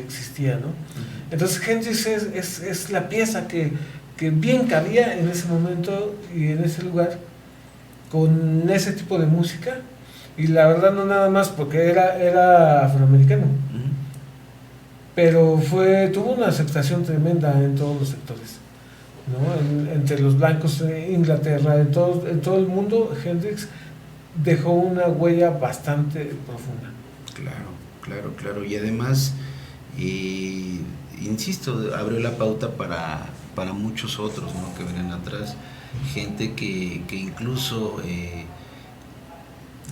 existía, ¿no? Entonces Hendrix es la pieza que bien cabía en ese momento y en ese lugar con ese tipo de música, y la verdad no nada más porque era afroamericano, pero tuvo una aceptación tremenda en todos los sectores, ¿no? Entre los blancos de Inglaterra, en todo el mundo. Hendrix dejó una huella bastante profunda. Claro, y además insisto, abrió la pauta para muchos otros, ¿no? Que vienen atrás, gente que incluso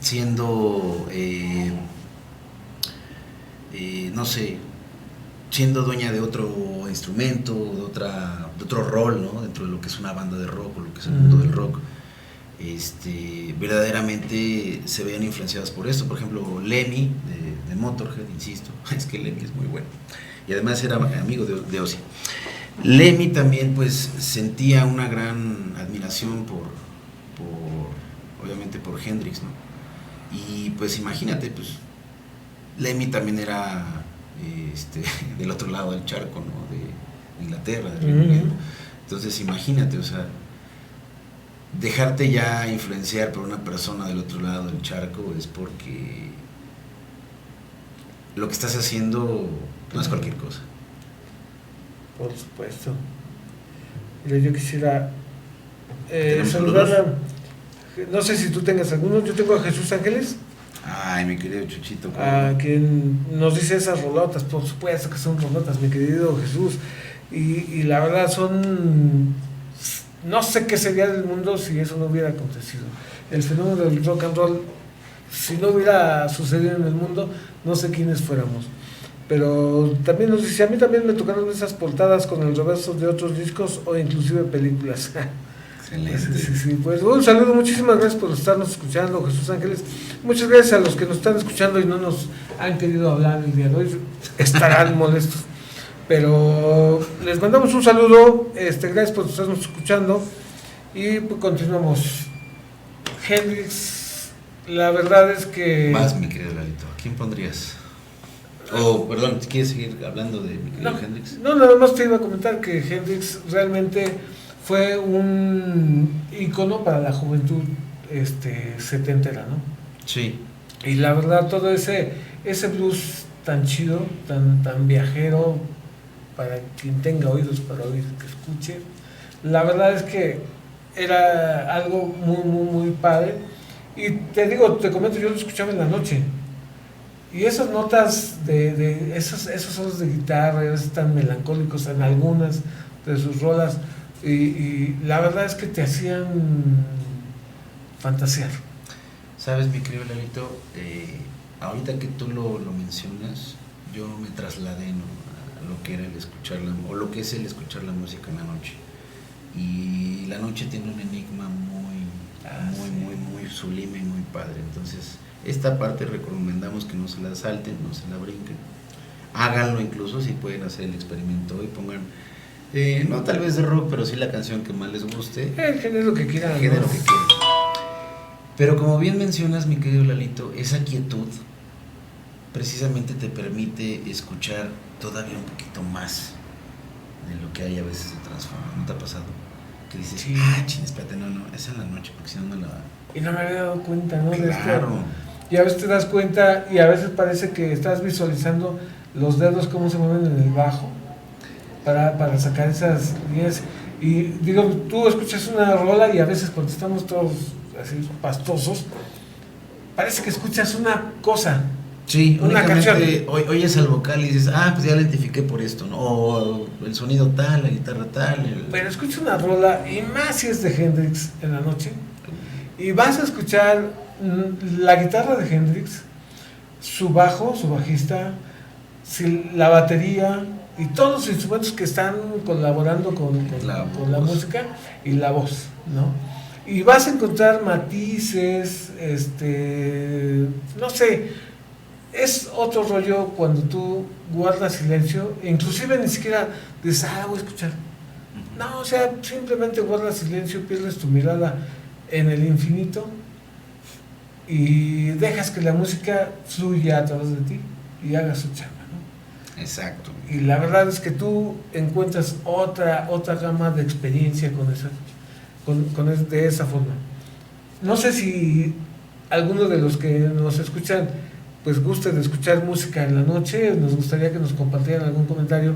siendo no sé, siendo dueña de otro instrumento, de otro rol, ¿no? Dentro de lo que es una banda de rock o lo que es el mundo del rock, verdaderamente se vean influenciadas por esto. Por ejemplo, Lemmy de Motorhead, insisto, es que Lemmy es muy bueno y además era amigo de Ozzy. Lemmy también pues sentía una gran admiración obviamente por Hendrix, ¿no? Y pues imagínate, pues Lemmy también era del otro lado del charco, ¿no? De Inglaterra, del Reino Unido. Entonces imagínate, o sea, dejarte ya influenciar por una persona del otro lado del charco es porque lo que estás haciendo no es cualquier cosa. Por supuesto. Yo quisiera saludar no sé si tú tengas algunos. Yo tengo a Jesús Ángeles. Ay, mi querido Chuchito. A quien nos dice esas rolotas. Por supuesto que son rolotas, mi querido Jesús. Y la verdad son... No sé qué sería del mundo si eso no hubiera acontecido. El fenómeno del rock and roll, si no hubiera sucedido en el mundo, no sé quiénes fuéramos. Pero también nos dice, a mí también me tocaron esas portadas con el reverso de otros discos o inclusive películas. Excelente. Sí, pues un saludo, muchísimas gracias por estarnos escuchando, Jesús Ángeles. Muchas gracias a los que nos están escuchando y no nos han querido hablar el día de hoy. Estarán molestos. Pero les mandamos un saludo, gracias por estarnos escuchando y pues continuamos. Hendrix, la verdad es que... Más, mi querido Lalito, ¿a quién pondrías? Perdón, ¿quieres seguir hablando de mi querido Hendrix? No, nada más te iba a comentar que Hendrix realmente fue un ícono para la juventud setentera, ¿no? Sí. Y la verdad, todo ese blues tan chido, tan viajero, para quien tenga oídos para oír, que escuche, la verdad es que era algo muy, muy, muy padre. Y te comento, yo lo escuchaba en la noche. Y esas notas de esos solos de guitarra, a veces tan melancólicos en algunas de sus rolas, y la verdad es que te hacían fantasear. Sabes, mi querido Lalito, ahorita que tú lo mencionas, yo me trasladé, ¿no?, a lo que era lo que es el escuchar la música en la noche. Y la noche tiene un enigma muy sublime y muy padre. Entonces, esta parte recomendamos que no se la salten, no se la brinquen. Háganlo incluso si pueden hacer el experimento y pongan, no tal vez de rock, pero sí la canción que más les guste. El género que quieran. El género que quieran. Pero como bien mencionas, mi querido Lalito, esa quietud precisamente te permite escuchar todavía un poquito más de lo que hay a veces de trasfondo. ¿No te ha pasado? Que dices, sí, espérate, no, es en la noche, porque si no, no la... Y no me había dado cuenta, ¿no? Claro. Y a veces te das cuenta y a veces parece que estás visualizando los dedos cómo se mueven en el bajo para sacar esas líneas. Y digo, tú escuchas una rola y a veces cuando estamos todos así pastosos, parece que escuchas una cosa. Sí, una canción. Oyes al vocal y dices, pues ya lo identifiqué por esto, ¿no? O el sonido tal, la guitarra tal. Pero escucha una rola, y más si es de Hendrix en la noche, y vas a escuchar la guitarra de Hendrix, su bajo, su bajista, la batería y todos los instrumentos que están colaborando con la música y la voz, ¿no? Y vas a encontrar matices, no sé. Es otro rollo cuando tú guardas silencio, inclusive ni siquiera dices, voy a escuchar. No, o sea, simplemente guardas silencio, pierdes tu mirada en el infinito y dejas que la música fluya a través de ti y haga su chamba, ¿no? Exacto. Y la verdad es que tú encuentras otra gama de experiencia de esa forma. No sé si alguno de los que nos escuchan pues guste de escuchar música en la noche. Nos gustaría que nos compartieran algún comentario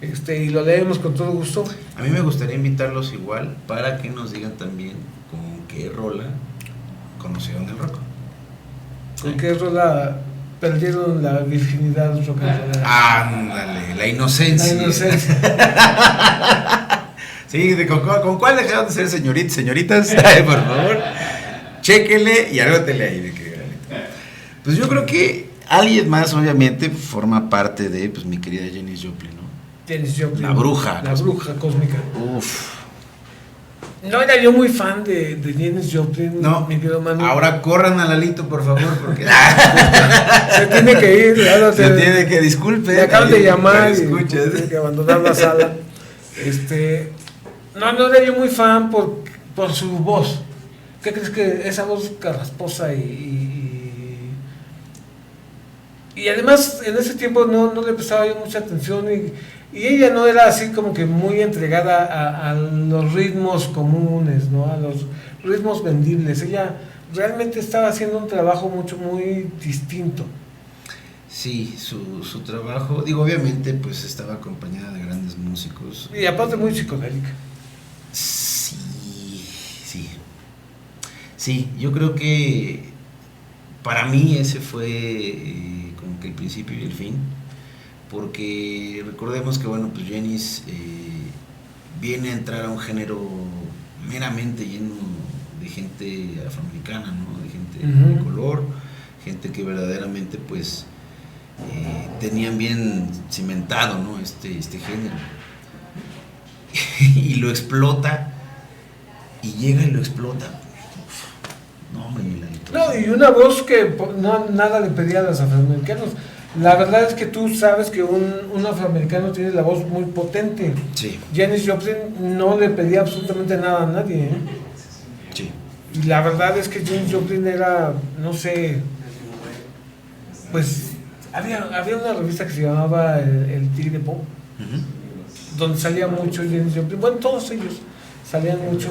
y lo leemos con todo gusto. A mí me gustaría invitarlos igual para que nos digan también con qué rola conocieron el rock. ¿Con qué rola perdieron la virginidad rock and roll? Ándale, la inocencia. La inocencia. Sí, ¿con cuál dejaron de ser señoritas? Por favor, chéquele y anótele ahí de que... Pues yo creo que alguien más, obviamente, forma parte de, pues, mi querida Janis Joplin, ¿no? Janis Joplin. La bruja. La bruja cósmica. Uf. No era yo muy fan de Janis Joplin, no, mi querido Manu. Ahora corran a Lalito, por favor, porque... se tiene que ir, claro. Se tiene que, disculpe. Me acaban de llamar y tiene que abandonar la sala. No era yo muy fan por su voz. ¿Qué crees que esa voz carrasposa y además en ese tiempo no le prestaba yo mucha atención y ella no era así como que muy entregada a los ritmos comunes, ¿no? A los ritmos vendibles. Ella realmente estaba haciendo un trabajo muy distinto. Sí, su trabajo, digo, obviamente pues estaba acompañada de grandes músicos. Y aparte muy psicodélica. Sí, yo creo que para mí ese fue como que el principio y el fin, porque recordemos que bueno, pues Janis viene a entrar a un género meramente lleno de gente afroamericana, ¿no? De gente de color, gente que verdaderamente pues tenían bien cimentado, ¿no? este género y lo explota y llega y lo explota. No, hombre, no, y una voz que nada le pedía a los afroamericanos. La verdad es que tú sabes que un afroamericano tiene la voz muy potente. Sí. Janis Joplin no le pedía absolutamente nada a nadie, ¿eh? Sí. Y la verdad es que Janis Joplin era, no sé, pues había una revista que se llamaba El Tigre Pop, donde salía mucho Janis Joplin. Bueno, todos ellos salían mucho.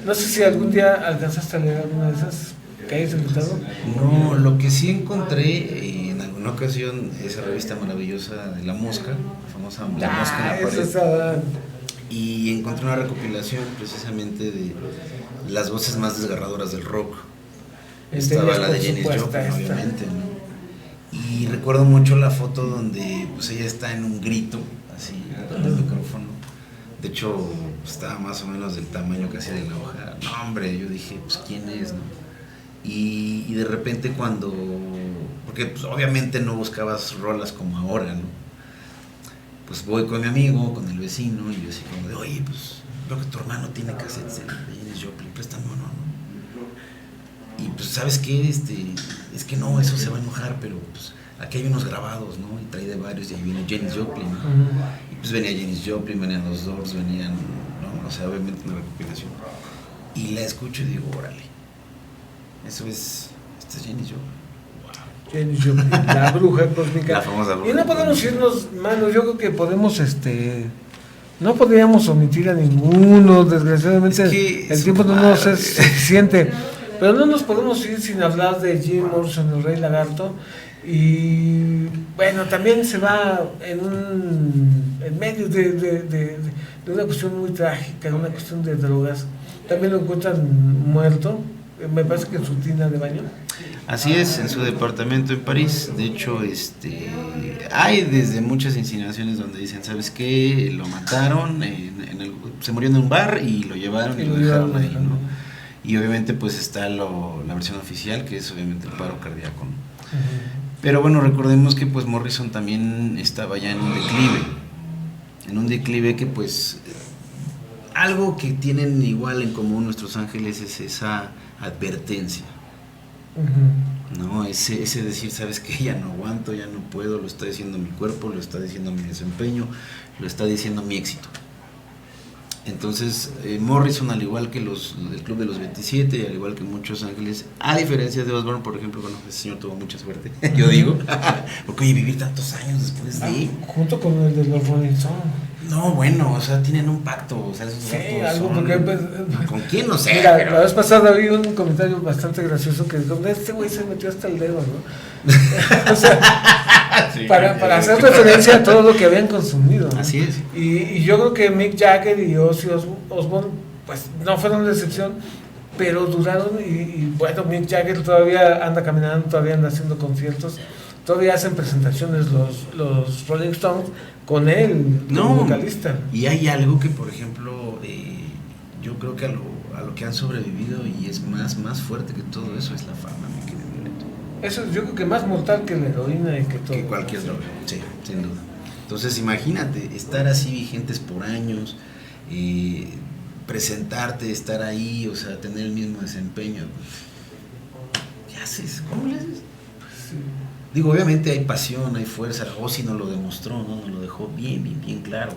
No sé si algún día alcanzaste a leer alguna de esas que hayas inventado. No, lo que sí encontré en alguna ocasión, esa revista maravillosa de La Mosca, la famosa La Mosca en la pared, y encontré una recopilación precisamente de las voces más desgarradoras del rock. Estaba la de Janis Joplin, obviamente, ¿no? Y recuerdo mucho la foto donde pues ella está en un grito, así, con el micrófono. De hecho, estaba más o menos del tamaño casi de la hoja. No, hombre, yo dije, pues, ¿quién es, no? Y de repente porque pues, obviamente no buscabas rolas como ahora, ¿no? Pues voy con mi amigo, con el vecino, y yo así como de, oye, pues, veo que tu hermano tiene cassettes de Janis Joplin, préstame uno, ¿no? Y pues, ¿sabes qué? Es que no, eso se va a enojar, pero pues, aquí hay unos grabados, ¿no? Y trae de varios, y ahí viene Janis Joplin, ¿no? Y pues venía Janis Joplin, venían los Doors, venían, ¿no? O sea, obviamente una recopilación. Y la escucho y digo, órale, esta es Janis Joplin. Janis Joplin, la bruja cósmica. La famosa bruja. Y no podemos irnos, mano, yo creo que podemos, no podríamos omitir a ninguno, desgraciadamente, es que el tiempo no nos es suficiente. Pero no nos podemos ir sin hablar de Jim Morrison, el Rey Lagarto. Y bueno, también se va en medio de una cuestión muy trágica, de una cuestión de drogas. También lo encuentran muerto, me parece que en su tina de baño. Así es, en su departamento en París. De hecho, hay desde muchas insinuaciones donde dicen, ¿sabes qué? Lo mataron, se murió en un bar y lo llevaron y lo dejaron ahí, ¿no? Y obviamente pues está la versión oficial, que es obviamente el paro cardíaco, ¿no? Pero bueno, recordemos que pues Morrison también estaba ya en un declive que pues algo que tienen igual en común nuestros ángeles es esa advertencia, ¿no? Ese decir, sabes que ya no aguanto, ya no puedo, lo está diciendo mi cuerpo, lo está diciendo mi desempeño, lo está diciendo mi éxito. Entonces Morrison, al igual que el Club de los 27, al igual que muchos ángeles, a diferencia de Osbourne, por ejemplo, bueno, ese señor tuvo mucha suerte, yo digo, porque oye, vivir tantos años después de... Junto con el de los Rolling Stones. No, bueno, o sea, tienen un pacto, o sea, esos sí, algo son, porque pues, ¿con quién? No sé. Mira, pero... la vez pasada vi un comentario bastante gracioso que dijo, este güey se metió hasta el dedo, ¿no? O sea, sí, para hacer referencia a todo lo que habían consumido, ¿no? Así es. Y yo creo que Mick Jagger y Ozzy Osbourne, pues no fueron la excepción, pero duraron y bueno, Mick Jagger todavía anda caminando, todavía anda haciendo conciertos, todavía hacen presentaciones los Rolling Stones con él, como vocalista. Y hay algo que, por ejemplo, yo creo que a lo que han sobrevivido y es más fuerte que todo eso es la fama, mi querido Neto. Eso yo creo que más mortal que la heroína y que todo. Que cualquier droga, sí, sin duda. Entonces imagínate, estar así vigentes por años, presentarte, estar ahí, o sea, tener el mismo desempeño. ¿Qué haces? ¿Cómo le haces? Sí. Digo, obviamente hay pasión, hay fuerza. Ozzy nos lo demostró, ¿no? Nos lo dejó bien claro.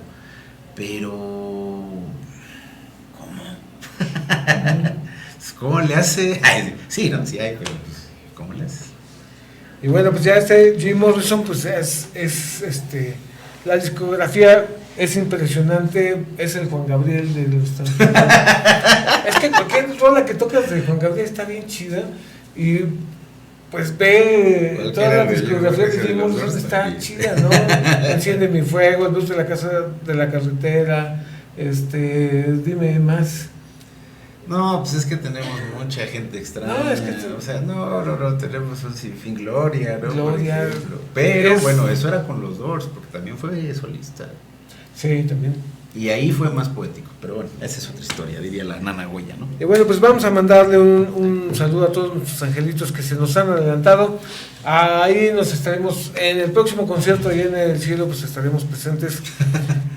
Pero, ¿cómo? ¿Cómo le hace? Ay, sí, no, sí hay, pero pues, ¿cómo le hace? Y bueno, pues ya Jim Morrison, pues la discografía es impresionante, es el Juan Gabriel de los Es que cualquier rola que tocas de Juan Gabriel está bien chida y pues ve toda la discografía de Jim Morrison está chida, ¿no? Enciende mi fuego, Luz de la casa de la carretera, dime más. No, pues es que tenemos mucha gente extraña. No, es que o sea, no, tenemos un sinfín, Gloria, ¿no? Gloria. Pero bueno, eso era con los Doors, porque también fue solista. Sí, también. Y ahí fue más poético, pero bueno, esa es otra historia, diría la nana Goya, ¿no? Y bueno, pues vamos a mandarle un saludo a todos nuestros angelitos que se nos han adelantado. Ahí nos estaremos, en el próximo concierto ahí en el cielo, pues estaremos presentes.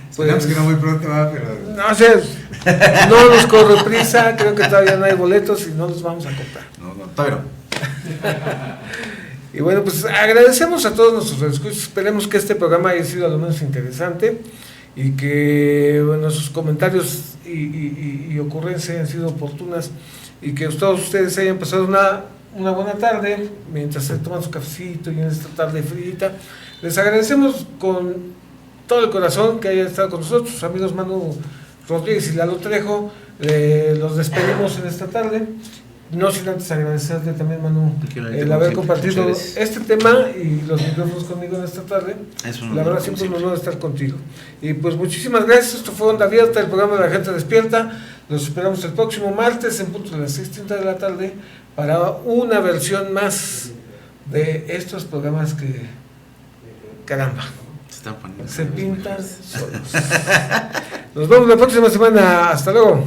Esperamos que no muy pronto, pero... No sé, no nos corre prisa, creo que todavía no hay boletos y no los vamos a comprar. No, todavía no. Y bueno, pues agradecemos a todos nuestros escuchas, esperemos que este programa haya sido a lo menos interesante y que bueno, sus comentarios y ocurrencias hayan sido oportunas y que todos ustedes hayan pasado una buena tarde mientras se toman su cafecito y en esta tarde fría. Les agradecemos con todo el corazón que hayan estado con nosotros, sus amigos Manu Rodríguez y Lalo Trejo. Los despedimos en esta tarde, no sin antes agradecerle también, Manu, el haber compartido este tema y los micrófonos conmigo en esta tarde. La verdad siempre es un honor estar contigo y pues muchísimas gracias. Esto fue Onda Abierta, el programa de La Gente Despierta. Los esperamos el próximo martes en punto de las 6:30 de la tarde para una versión más de estos programas que, caramba, se pintan solos. Nos vemos la próxima semana. Hasta luego.